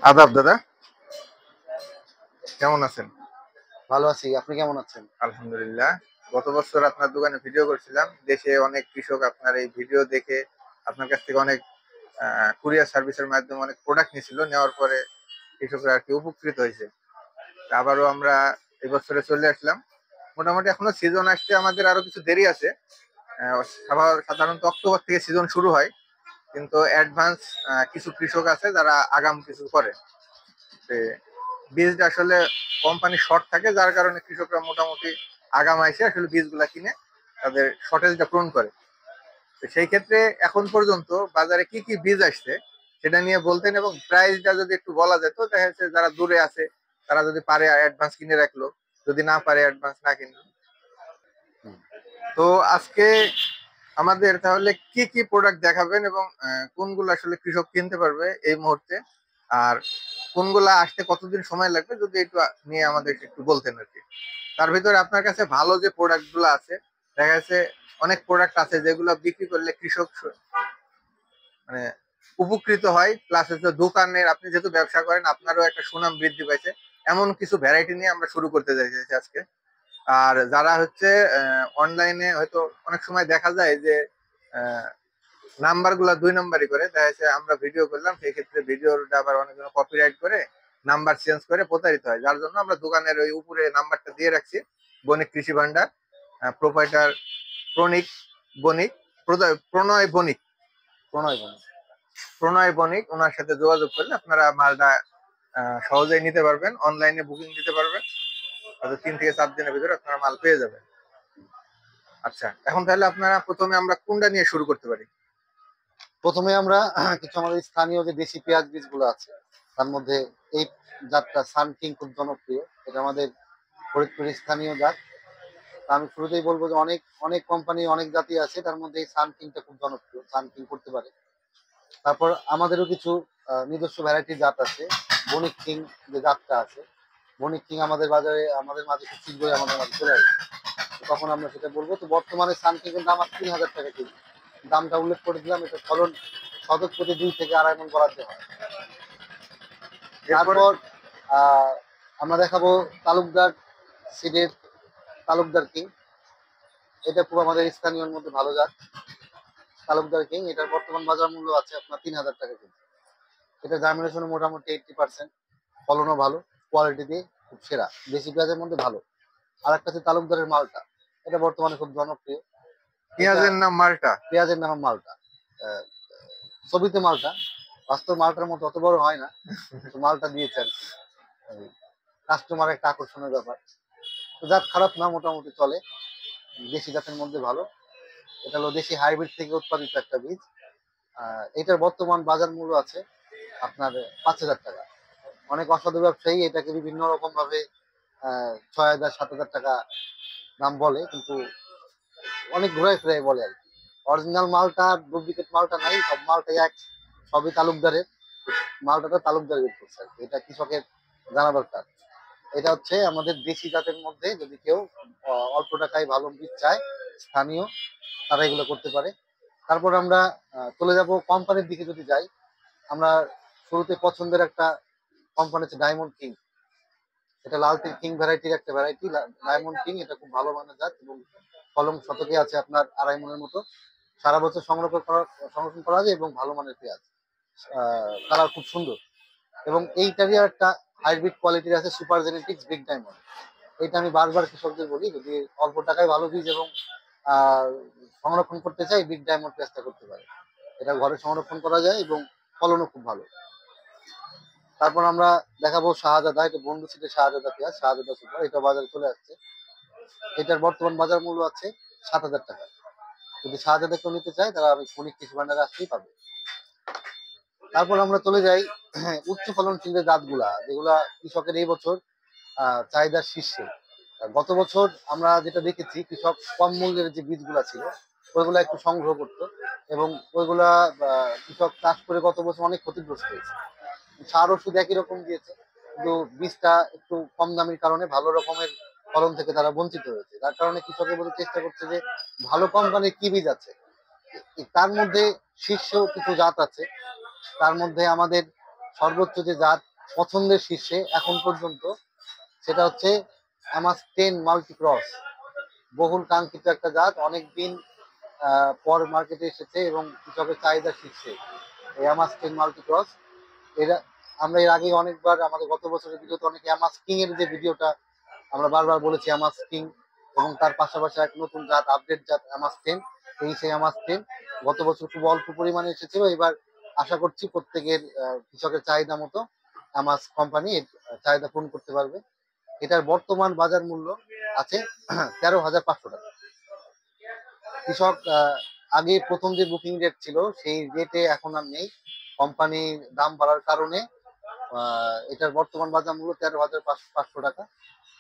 আদাব দাদা, কেমন আছেন? ভালো আছি। আপনি কেমন আছেন? আলহামদুলিল্লাহ। গত বছর আপনার দোকানে ভিডিও করছিলাম। দেশে অনেক কৃষক আপনার এই ভিডিও দেখে আপনার কাছ থেকে অনেক কুরিয়ার সার্ভিসের মাধ্যমে অনেক প্রোডাক্ট নিয়েছিল। নেওয়ার পরে কৃষকরা আর কি উপকৃত হয়েছে। আবারও আমরা এই বছরে চলে আসলাম। মোটামুটি এখনো সিজন আসতে আমাদের আরো কিছু দেরি আছে। সাধারণত অক্টোবর থেকে সিজন শুরু হয়, কিন্তু অ্যাডভান্স কিছু কৃষক আছে যারা আগাম কিছু করে। বীজটা আসলে কোম্পানি শর্ট থাকে, যার কারণে কৃষকরা মোটামুটি আগাম আইসে আসলে বীজগুলা কিনে তাদের শর্টেজটা পূরণ করে। তো সেই ক্ষেত্রে এখন পর্যন্ত বাজারে কি কি বীজ আসছে সেটা নিয়ে বলতেন, এবং প্রাইসটা যদি একটু বলা যেত, দেখা যাচ্ছে যারা দূরে আছে তারা যদি পারে অ্যাডভান্স কিনে রাখলো, যদি না পারে অ্যাডভান্স না কিনলো। হুম। তো আজকে আমাদের তাহলে কি কি প্রোডাক্ট দেখাবেন, এবং কোনগুলো আসলে কৃষক কিনতে পারবে এই মুহূর্তে, আর কোনগুলা আসতে কতদিন সময় লাগবে, যদি একটু নিয়ে আমাদের একটু বলতেন আর কি। তার ভিতরে আপনার কাছে ভালো যে প্রোডাক্ট গুলো আছে, দেখা যাচ্ছে অনেক প্রোডাক্ট আছে যেগুলো বিক্রি করলে কৃষক মানে উপকৃত হয়, প্লাস হচ্ছে দোকানের আপনি যেহেতু ব্যবসা করেন আপনারও একটা সুনাম বৃদ্ধি পাইছে। এমন কিছু ভ্যারাইটি নিয়ে আমরা শুরু করতে চাইছি আজকে। আর যারা হচ্ছে অনলাইনে হয়তো অনেক সময় দেখা যায় যে নাম্বার গুলা 2 নাম্বারই করে, দেখা যাচ্ছে আমরা ভিডিও করলাম, সেই ক্ষেত্রে ভিডিওটা আবার অনেকজন কপিরাইট করে নাম্বার চেঞ্জ করে প্রতারিত হয়, যার জন্য আমরা দোকানের ওই উপরে নাম্বারটা দিয়ে রাখছি। বণিক কৃষি ভান্ডার, প্রোপাইটার প্রণিক বণিক, প্রণয় বণিক, প্রণয় বণিক। প্রণয় বণিক, ওনার সাথে যোগাযোগ করলে আপনারা মালটা সহজেই নিতে পারবেন, অনলাইনে বুকিং দিতে পারবেন, হয়তো 3 থেকে 4 দিনের ভিতরে আপনারা মাল পেয়ে যাবেন। আচ্ছা, এখন তাহলে আপনারা প্রথমে আমরা কোনটা নিয়ে শুরু করতে পারি? প্রথমে আমরা কিছু আমাদের স্থানীয় যে দেশি পেঁয়াজ বীজগুলো আছে তার মধ্যে এই জাতটা সান কিং খুব জনপ্রিয়। এটা আমাদের ফরিদপুরের স্থানীয় জাত। তা আমি শুরুতেই বলবো যে অনেক অনেক কোম্পানি অনেক জাতি আছে, তার মধ্যে এই সান কিংটা খুব জনপ্রিয়। সান কিং করতে পারে। তারপর আমাদেরও কিছু নিজস্ব ভ্যারাইটি জাত আছে। বণিক কিং যে জাতটা আছে, বণিক কিং আমাদের বাজারে আমাদের মাঝে খুব শীঘ্রই আমাদের মাঝে চলে আসবে। তখন আমরা সেটা বলবো। তো বর্তমানে সান কিং এর দাম ৩,০০০ টাকা কেজি। দামটা উল্লেখ করে দিলাম। এটা ফলন শতক প্রতি 2 থেকে 2.5 মণ বরাদ্দ হয়। এরপরে তারপর আহ আমরা দেখাবো তালুকদার সিডের তালুকদার কিং। এটা খুব আমাদের স্থানীয়র মধ্যে ভালো জাত। তালুকদার কিং এটার বর্তমান বাজার মূল্য আছে আপনার ৩,০০০ টাকা কেজি। এটা জার্মিনেশন মোটামুটি 80%, ফলনও ভালো, কোয়ালিটি দিয়ে খুব সেরা, দেশি পেঁয়াজের মধ্যে ভালো। আর একটা আছে তালুকদারের মালটা। এটা বর্তমানে খুব জনপ্রিয়। এটা পেঁয়াজের নাম মালটা। পেঁয়াজের নাম মালটা। আহ, ছবিতে মালটা, বাস্তব মালটার মতো অত বড় হয় না, তো মালটা দিয়েছে আর কি। কাস্টমার একটা আকর্ষণের ব্যাপার। তো জাত খারাপ না, মোটামুটি চলে, দেশি জাতের মধ্যে ভালো। এটা হলো দেশি হাইব্রিড থেকে উৎপাদিত একটা বীজ। এটার বর্তমান বাজার মূল্য আছে আপনার 5,০০০ টাকা। অনেক অসাধু ব্যবসায়ী এটাকে বিভিন্ন রকম ভাবে 6,০০০ 7,০০০ টাকা দাম বলে, কিন্তু অনেক ঘুরাই ফিরাই বলে আর কি। অরিজিনাল মালটা ডুপ্লিকেট মালটা নাই, সব মালটাই এক, সবই তালুকদারের। মালটাটা তালুকদার বের করছে আর কি। এটা কৃষকের জানা দরকার। এটা হচ্ছে আমাদের দেশি জাতের মধ্যে, যদি কেউ অল্প টাকায় ভালো বীজ চায় স্থানীয়, তারা এগুলো করতে পারে। তারপর আমরা চলে যাব কোম্পানির দিকে যদি যাই। আমরা শুরুতে পছন্দের একটা কোম্পানি হচ্ছে ডায়মন্ড কিং। এটা লাল কিং ভ্যারাইটির একটা ভ্যারাইটি। ডায়মন্ড কিং এটা খুব ভালো মানের জাত এবং ফলন শতকে আছে আপনার 2.5 মণের মতো। সারা বছর সংরক্ষণ করা যায় এবং ভালো মানের পেঁয়াজ। কালার খুব সুন্দর। এবং এইটারই একটা হাইব্রিড কোয়ালিটির আছে সুপার জেনেটিক্স বিগ ডায়মন্ড। এটা আমি বারবার কৃষকদের বলি, যদি অল্প টাকায় ভালো বীজ এবং আহ, সংরক্ষণ করতে চাই, বিগ ডায়মন্ড পেঁয়াজটা করতে পারে। এটা ঘরে সংরক্ষণ করা যায় এবং ফলনও খুব ভালো। তারপর আমরা দেখাবো শাহজাদা। এটা বন্ধু সিটের শাহজাদা পেঁয়াজ, শাহজাদা সুপার। এটা বাজারে চলে আসছে। এটার বর্তমান বাজার মূল্য আছে 7,০০০ টাকা। যদি শাহজাদা কেউ নিতে চায় তারা আমি বণিক কৃষি ভান্ডারে আসতেই পাবে। তারপর আমরা চলে যাই উচ্চ ফলনশীল যে জাতগুলা, যেগুলা কৃষকের এই বছর চাহিদার শীর্ষে। গত বছর আমরা যেটা দেখেছি, কৃষক কম মূল্যের যে বীজগুলা ছিল ওইগুলা একটু সংগ্রহ করতো এবং ওইগুলা কৃষক চাষ করে গত বছর অনেক ক্ষতিগ্রস্ত হয়েছে। সার ওষুধ একই রকম দিয়েছে, কিন্তু বীজটা একটু কম দামের কারণে ভালো রকমের ফলন থেকে তারা বঞ্চিত হয়েছে। যার কারণে কৃষকের বলতে চেষ্টা করছে যে ভালো কোম্পানির কি বীজ আছে। তার মধ্যে শীর্ষ কিছু জাত আছে। তার মধ্যে আমাদের সর্বোচ্চ যে জাত পছন্দের শীর্ষে এখন পর্যন্ত, সেটা হচ্ছে অ্যামাস 10 মাল্টি ক্রস। বহুল কাঙ্ক্ষিত একটা জাত, অনেকদিন পর মার্কেটে এসেছে এবং কৃষকের চাহিদা শীর্ষে এই অ্যামাস 10 মাল্টি ক্রস। এরা আমরা এর আগে অনেকবার আমাদের গত বছরের ভিডিওতে অনেক অ্যামাস কিং এর যে ভিডিওটা আমরা বারবার বলেছি, অ্যামাস কিং এবং তার পাশাপাশি এক নতুন জাত, আপডেট জাত অ্যামাস 10, এই সেই অ্যামাস 10 গত বছর খুব অল্প পরিমাণে এসেছিল। এবার আশা করছি প্রত্যেকের কৃষকের চাহিদা মতো অ্যামাস কোম্পানি চাহিদা পূরণ করতে পারবে। এটার বর্তমান বাজার মূল্য আছে 13,500 টাকা। কৃষক আগে প্রথম যে বুকিং রেট ছিল সেই রেটে এখন আর নেই, কোম্পানির দাম বাড়ার কারণে এটার বর্তমান বাজার মূল্য 13,500 টাকা।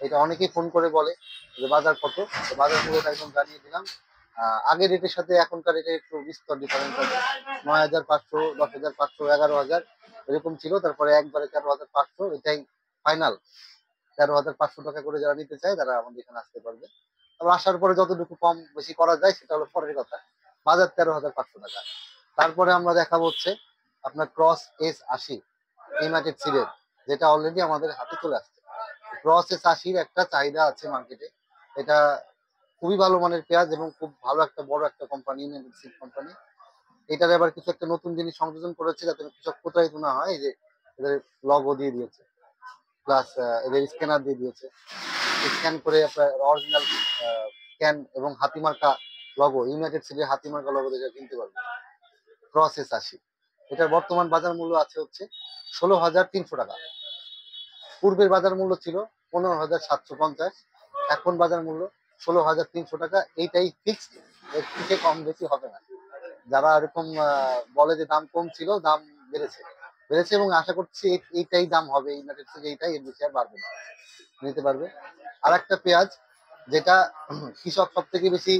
এটা অনেকেই ফোন করে বলে যে বাজার কত, বাজার মূল্যটা একদম জানিয়ে দিলাম। আগের রেটের সাথে এখনকার রেটে একটু বিস্তর ডিফারেন্স আছে। 9,500, 10,500, 11,000 এরকম ছিল, তারপরে একবারে 13,500, এটাই ফাইনাল। 13,500 টাকা করে যারা নিতে চায় তারা আমাদের এখানে আসতে পারবে। তবে আসার পরে যতটুকু কম বেশি করা যায় সেটা হলো পরের কথা। বাজার 13,500 টাকা। তারপরে আমরা দেখাবো হচ্ছে আপনার ক্রস S80 ইউনাইটেড সিডের, যেটা অলরেডি আমাদের হাতে চলে আসছে। ক্রস S80 একটা চাহিদা আছে মার্কেটে। এটা খুবই ভালো মানের পেঁয়াজ এবং খুব ভালো একটা বড় একটা কোম্পানি, ইউনাইটেড সিড কোম্পানি। এটার এবার কিছু একটা নতুন জিনিস সংযোজন করেছে যাতে কৃষক প্রতারিত না হয়। এই যে এদের লগো দিয়ে দিয়েছে, প্লাস এদের স্ক্যানার দিয়ে দিয়েছে, স্ক্যান করে আপনার অরিজিনাল স্ক্যান এবং হাতিমার্কা লগো, ইউনাইটেড সিডের হাতিমার্কা লগো দেখে কিনতে পারবে। ক্রস S80 এটার বর্তমান বাজার মূল্য আছে হচ্ছে 16,300 টাকা। পূর্বের বাজার মূল্য ছিল 15,750, এখন বাজার মূল্য 16,300 টাকা। এইটাই ফিক্সড, এর থেকে কম বেশি হবে না। যারা এরকম বলে যে দাম কম ছিল, দাম বেড়েছে বেড়েছে এবং আশা করছি এইটাই দাম হবে, ইউনাইটেড সিড এইটাই, এর বেশি আর বাড়বে না, নিতে পারবে। আর একটা পেঁয়াজ যেটা কৃষক সব থেকে বেশি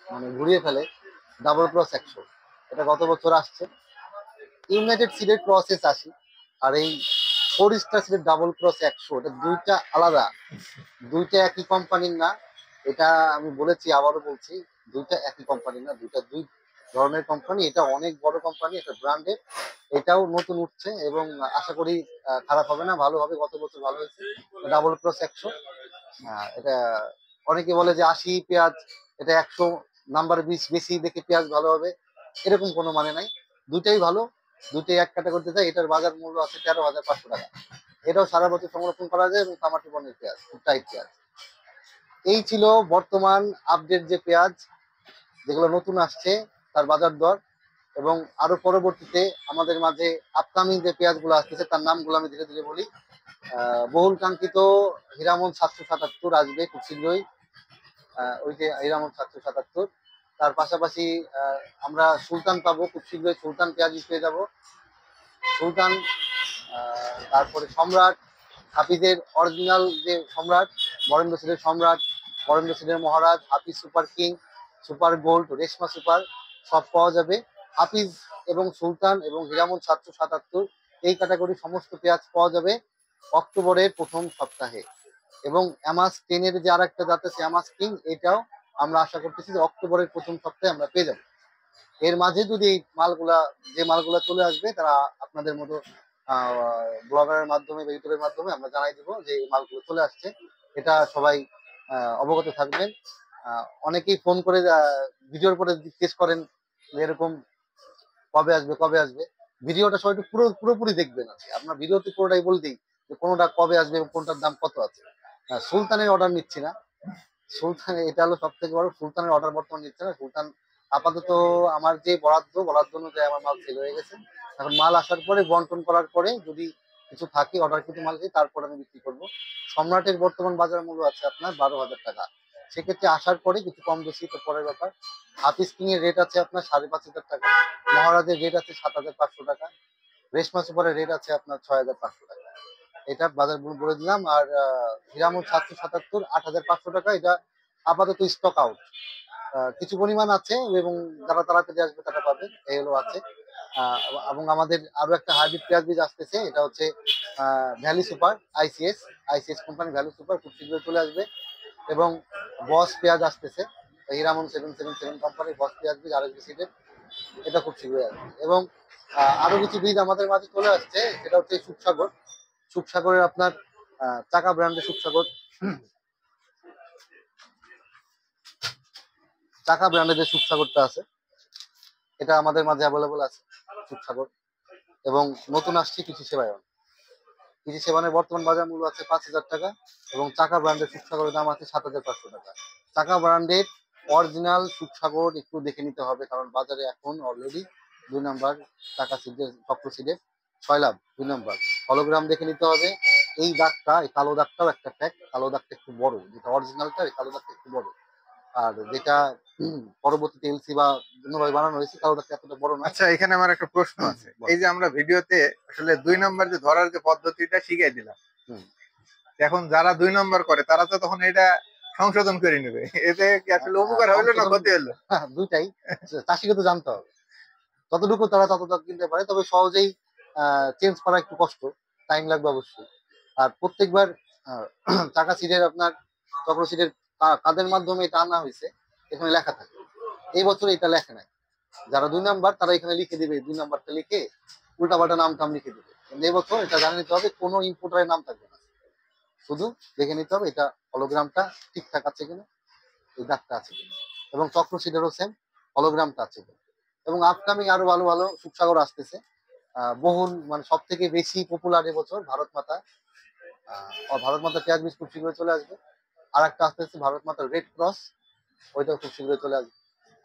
মানে ঘুরিয়ে ফেলে, ডাবল ক্রস 100, এটা গত বছর আসছে। ইউনাইটেড সিডের ক্রস S80 আর এই ফোর সিডের ডাবল ক্রস 100, এটা দুইটা আলাদা, দুইটা একই কোম্পানির না। এটা আমি বলেছি, আবারও বলছি, দুইটা একই কোম্পানির না, দুইটা দুই ধরনের কোম্পানি। এটা অনেক বড় কোম্পানি, এটা ব্র্যান্ডেড, এটাও নতুন উঠছে এবং আশা করি খারাপ হবে না, ভালো হবে। গত বছর ভালো হয়েছে ডাবল ক্রস 100। এটা অনেকে বলে যে 80 পেঁয়াজ, এটা 100 নাম্বার বেশি দেখে পেঁয়াজ ভালো হবে, এরকম কোনো মানে নাই। দুইটাই ভালো, দুইটাই এক ক্যাটাগরিতে যায়। এটার বাজার মূল্য আছে 13,500 টাকা। এটাও সারা বছর সংরক্ষণ করা যায় এবং তামাটি বনের পেঁয়াজ, খুব টাইট পেঁয়াজ। এই ছিল বর্তমান আপডেট যে পেঁয়াজ যেগুলো নতুন আসছে তার বাজার দর, এবং আরো পরবর্তীতে আমাদের মাঝে আপকামিং যে পেঁয়াজগুলো আসতেছে তার নামগুলো আমি ধীরে ধীরে বলি। বহুল কাঙ্ক্ষিত হীরামন 777 আসবে খুব শীঘ্রই। ওই যে হীরামন 777, তার পাশাপাশি আমরা সুলতান পাবো খুব শীঘ্রই, সুলতান পেঁয়াজ পেয়ে যাবো, সুলতান। তারপরে সম্রাট, হাফিজের অরিজিনাল যে সম্রাট, বরেন্দ্র সিডের সম্রাট, বরেন্দ্র সিডের Maharaj, Hafiz super king, super gold, Reshma super, সব পাওয়া যাবে। হাফিজ এবং সুলতান এবং হীরামন 777 এই ক্যাটাগরি সমস্ত পেঁয়াজ পাওয়া যাবে অক্টোবরের প্রথম সপ্তাহে। এবং অ্যামাস 10 যে আর একটা জাত আছে অ্যামাস কিং, এটাও আমরা আশা করতেছি যে অক্টোবরের প্রথম সপ্তাহে আমরা পেয়ে যাবো। এর মাঝে যদি এই মালগুলা, যে মালগুলা চলে আসবে তারা আপনাদের মতো ব্লগারের মাধ্যমে বা ইউটিউবের মাধ্যমে আমরা জানাই দিব যে এই মালগুলো চলে আসছে। এটা সবাই অবগত থাকবেন। অনেকেই ফোন করে ভিডিওর পরে জিজ্ঞেস করেন যে এরকম কবে আসবে কবে আসবে। ভিডিওটা সবাই একটু পুরোপুরি দেখবেন। আছে আপনার ভিডিওতে পুরোটাই বলে দিই যে কোনোটা কবে আসবে এবং কোনটার দাম কত আছে। সুলতানের অর্ডার নিচ্ছি না, সুলতান এটা হলো সব থেকে বড়, সুলতানের অর্ডার বর্তমানে নিচ্ছে না। সুলতান আপাতত আমার যে বরাদ্দ অনুযায়ী আমার মাল সেল হয়ে গেছে। এখন মাল আসার পরে বন্টন করার পরে যদি কিছু থাকে অর্ডার কিন্তু মাল দিই, তারপর আমি বিক্রি করবো। সম্রাটের বর্তমান বাজার মূল্য আছে আপনার 12,000 টাকা। সেক্ষেত্রে আসার পরে কিছু কম বেশি তো পরের ব্যাপার। হাফিজ কিং এর রেট আছে আপনার 5,500 টাকা, মহারাজের রেট আছে 7,500 টাকা, রেশমা সুপারের রেট আছে আপনার 6,500 টাকা। এটা বাজার বলে দিলাম। আর হীরামন 777 8,500 টাকা, এটা আপাতত স্টক আউট, কিছু পরিমাণ আছে এবং যারা তাড়াতাড়ি আসবে তারা পাবে, এই হলো আছে। আহ, এবং আমাদের আরো একটা হাইব্রিড পেঁয়াজ বীজ আসতেছে, এটা হচ্ছে valley super, ICS company valley super, খুব শীঘ্রই চলে আসবে। এবং বস পেঁয়াজ আসতেছে, হীরামন 777 কোম্পানির বস পেঁয়াজ বীজ, RSB সিডের, এটা খুব শীঘ্রই আসবে। এবং আরো কিছু বীজ আমাদের মাঝে চলে আসছে, সেটা হচ্ছে সুখসাগর। সুখসাগরের আপনার চাকা ব্র্যান্ডের সুখসাগর, চাকা ব্র্যান্ডের যে সুখসাগরটা আছে, এটা আমাদের মাঝে অ্যাভেলেবল আছে সুখসাগর। এবং নতুন আসছে কৃষি সেবায়ন। কৃষি সেবানের বর্তমান বাজার মূল্য আছে 5,000 টাকা, এবং চাকা ব্র্যান্ডের সুখসাগরের দাম আছে 7,500 টাকা। চাকা ব্র্যান্ডের অরিজিনাল সুখসাগর একটু দেখে নিতে হবে, কারণ বাজারে এখন অলরেডি 2 নাম্বার চাকা সিডের চক্র সিডের 6 লাভ 2 নাম্বার হলোগ্রাম দেখে নিতে হবে। এই দাগটা, এই কালো দাগটাও একটা ফ্যাক্ট, কালো দাগটা একটু বড়, যেটা অরিজিনালটা এই কালো দাগটা একটু বড়। আর যেটা পরবর্তীতে এলসি বা অন্যভাবে বানানো হয়েছে, কালো দাগটা এতটা বড় নয়। আচ্ছা, এখানে আমার একটা প্রশ্ন আছে। বল। এই যে আমরা ভিডিওতে আসলে 2 নম্বর যে ধরার যে পদ্ধতিটা শিখাই দিলাম, হুম। এখন যারা 2 নম্বর করে তারা তো তখন এটা সংশোধন করে নেবে, এতে কি আসলে উপকার হইলো না সংশোধন ক্ষতি হলো? দুইটাই, চাষিকে তো জানতে হবে। যতটুকু তারা ততটুকু কিনতে পারে, তবে সহজেই চেঞ্জ করা একটু কষ্ট, টাইম লাগবে অবশ্যই। আর প্রত্যেকবার আহ, চাকা সিটের আপনার চক্র সিটের কাদের মাধ্যমে এটা আনা হয়েছে এখানে লেখা থাকে। এই বছর এটা লেখা নাই। যারা 2 নাম্বার তারা এখানে লিখে দিবে, 2 নাম্বারটা লিখে উল্টাপাল্টা নাম টাম লিখে দিবে। কিন্তু এই বছর এটা জানিয়ে নিতে হবে, কোনো ইম্পোর্টারের নাম থাকবে না, শুধু দেখে নিতে হবে এটা হলোগ্রামটা ঠিকঠাক আছে কিনা, এই দাগটা আছে কিনা। এবং চক্র সিটেরও সেম, হলোগ্রামটা আছে কিনা। এবং আপকামিং আরো ভালো ভালো সুখসাগর আসতেছে। বহুল মানে সব থেকে বেশি পপুলার এবছর ভারত মাতা। ভারত মাতা পেঁয়াজ বীজ খুব শীঘ্রই চলে আসবে। আর একটা আসতেছে ভারত মাতার রেড ক্রস, ওইটাও খুব শীঘ্রই চলে আসবে।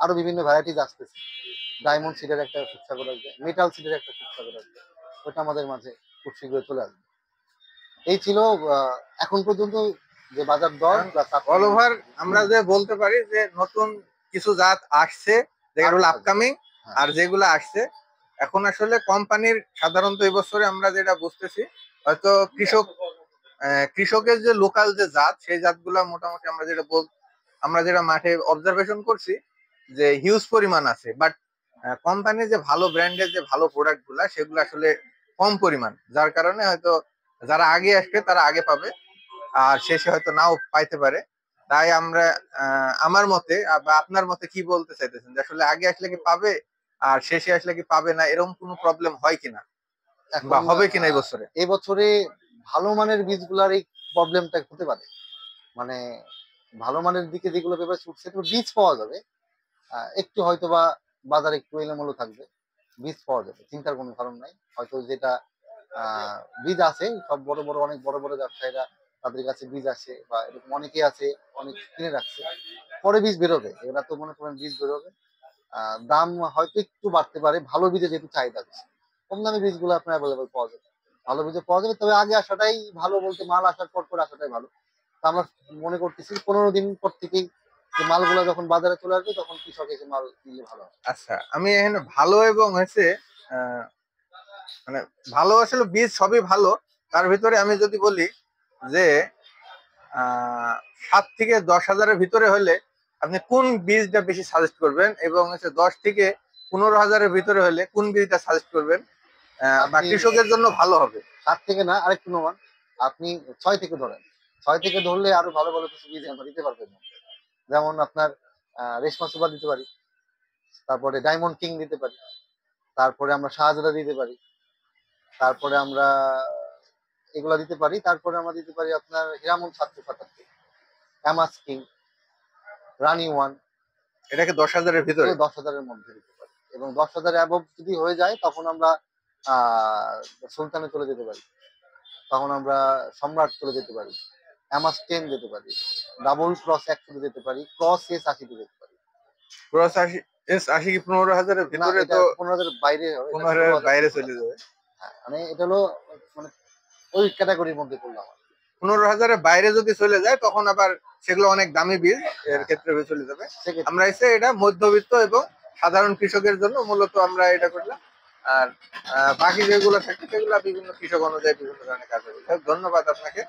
আরো বিভিন্ন ভ্যারাইটিস আসতেছে। ডায়মন্ড সিডের একটা সুখসাগর আসবে, মেটাল সিডের একটা সুখসাগর আসবে, ওটা আমাদের মাঝে খুব শীঘ্রই চলে আসবে। এই ছিল এখন পর্যন্ত যে বাজার দর প্লাস অল ওভার আমরা যে বলতে পারি যে নতুন কিছু জাত আসছে, যেগুলো আপকামিং, হ্যাঁ। আর যেগুলো আসছে এখন আসলে কোম্পানির সাধারণত এই বছরে আমরা যেটা বুঝতেছি, হয়তো কৃষকের যে লোকাল যে জাত, সেই জাতগুলা মোটামুটি আমরা যেটা মাঠে অবজারভেশন করছি যে হিউজ পরিমাণ আছে, বাট কোম্পানি যে ভালো ব্র্যান্ডের যে ভালো প্রোডাক্ট গুলা সেগুলো আসলে কম পরিমাণ, যার কারণে হয়তো যারা আগে আসবে তারা আগে পাবে, আর শেষে হয়তো নাও পাইতে পারে। তাই আমরা আমার মতে বা আপনার মতে কি বলতে চাইতেছেন, যে আসলে আগে আসলে কি পাবে আর শেষে আসলে কি পাবে না, এরকম কোনো প্রবলেম হয় কিনা বা এখন হবে কিনা এই বছরে? এই বছরে ভালো মানের বীজগুলার এই প্রবলেমটা হতে পারে। মানে ভালো মানের দিকে যেগুলো পেপার ছুটছে, তো বীজ পাওয়া যাবে। একটু হয়তো বা বাজার একটু এলোমেলো থাকবে, বীজ পাওয়া যাবে, চিন্তার কোনো কারণ নাই। হয়তো যেটা বীজ আছে, সব বড় বড় অনেক বড় বড় ব্যবসায়ীরা তাদের কাছে বীজ আছে, বা এরকম অনেকে আছে অনেক কিনে রাখছে, পরে বীজ বেরোবে। এরা তো মনে করেন বীজ বেরোবে, দাম হয়তো একটু বাড়তে পারে, ভালো বীজে যেহেতু চাহিদা বেশি। কম দামি বীজগুলো আপনার অ্যাভেলেবল পাওয়া যাবে, ভালো বীজে পাওয়া যাবে। তবে আগে আসাটাই ভালো, বলতে মাল আসার পর পর আসাটাই ভালো। তো আমরা মনে করতেছি 15 দিন পর থেকেই যে মালগুলো যখন বাজারে চলে আসবে, তখন কৃষক এসে মাল নিলে ভালো হয়। আচ্ছা, আমি এখানে ভালো এবং হয়েছে মানে ভালো আসলে বীজ সবই ভালো। তার ভিতরে আমি যদি বলি যে 7 থেকে 10 হাজারের ভিতরে হলে আপনি কোন বীজটা বেশি সাজেস্ট করবেন, এবং হচ্ছে 10 থেকে 15 হাজারের ভিতরে হলে কোন বীজটা সাজেস্ট করবেন বা আপনি কৃষকের জন্য ভালো হবে? 7 থেকে না, আরেকটু নমান, আপনি 6 থেকে ধরেন। 6 থেকে ধরলে আরো ভালো ভালো কিছু বীজ আমরা দিতে পারবেন। যেমন আপনার রেশমা সুপার দিতে পারি, তারপরে ডায়মন্ড কিং দিতে পারি, তারপরে আমরা শাহজাদা দিতে পারি, তারপরে আমরা এগুলা দিতে পারি, তারপরে আমরা দিতে পারি আপনার হিরামন 777, অ্যামাস কিং, রানি ওয়ান। এটাকে 10 হাজারের ভিতরে? 10,000-এর মধ্যে দিতে পারি। এবং 10,000 অ্যাবভ যদি হয়ে যায়, তখন আমরা আহ সুলতানে চলে যেতে পারি, তখন আমরা সম্রাট চলে যেতে পারি, অ্যামাস 10 যেতে পারি, ডাবল ক্রস 100 যেতে পারি, ক্রস এস 80 যেতে পারি। ক্রস 80 কি 15 হাজারের না, ভিতরে? এটা তো 15,000 বাইরে হবে, এটা 15 হাজারের 16,000 বাইরে থেকে চলে 15,000। যাবে। হ্যাঁ, মানে এটা হলো মানে ওই ক্যাটাগরির মধ্যে পড়লাম। 15 হাজারের বাইরে যদি চলে যায় তখন আবার সেগুলো অনেক দামি বীজ, এর হ্যাঁ, ক্ষেত্রে চলে যাবে। সেক্ষেত্রে আমরা এসে এটা মধ্যবিত্ত এবং সাধারণ কৃষকের জন্য মূলত আমরা এটা করলাম। আর বাকি যেগুলো থাকে সেগুলো বিভিন্ন কৃষক অনুযায়ী বিভিন্ন ধরনের কাজ হবে। ধন্যবাদ আপনাকে।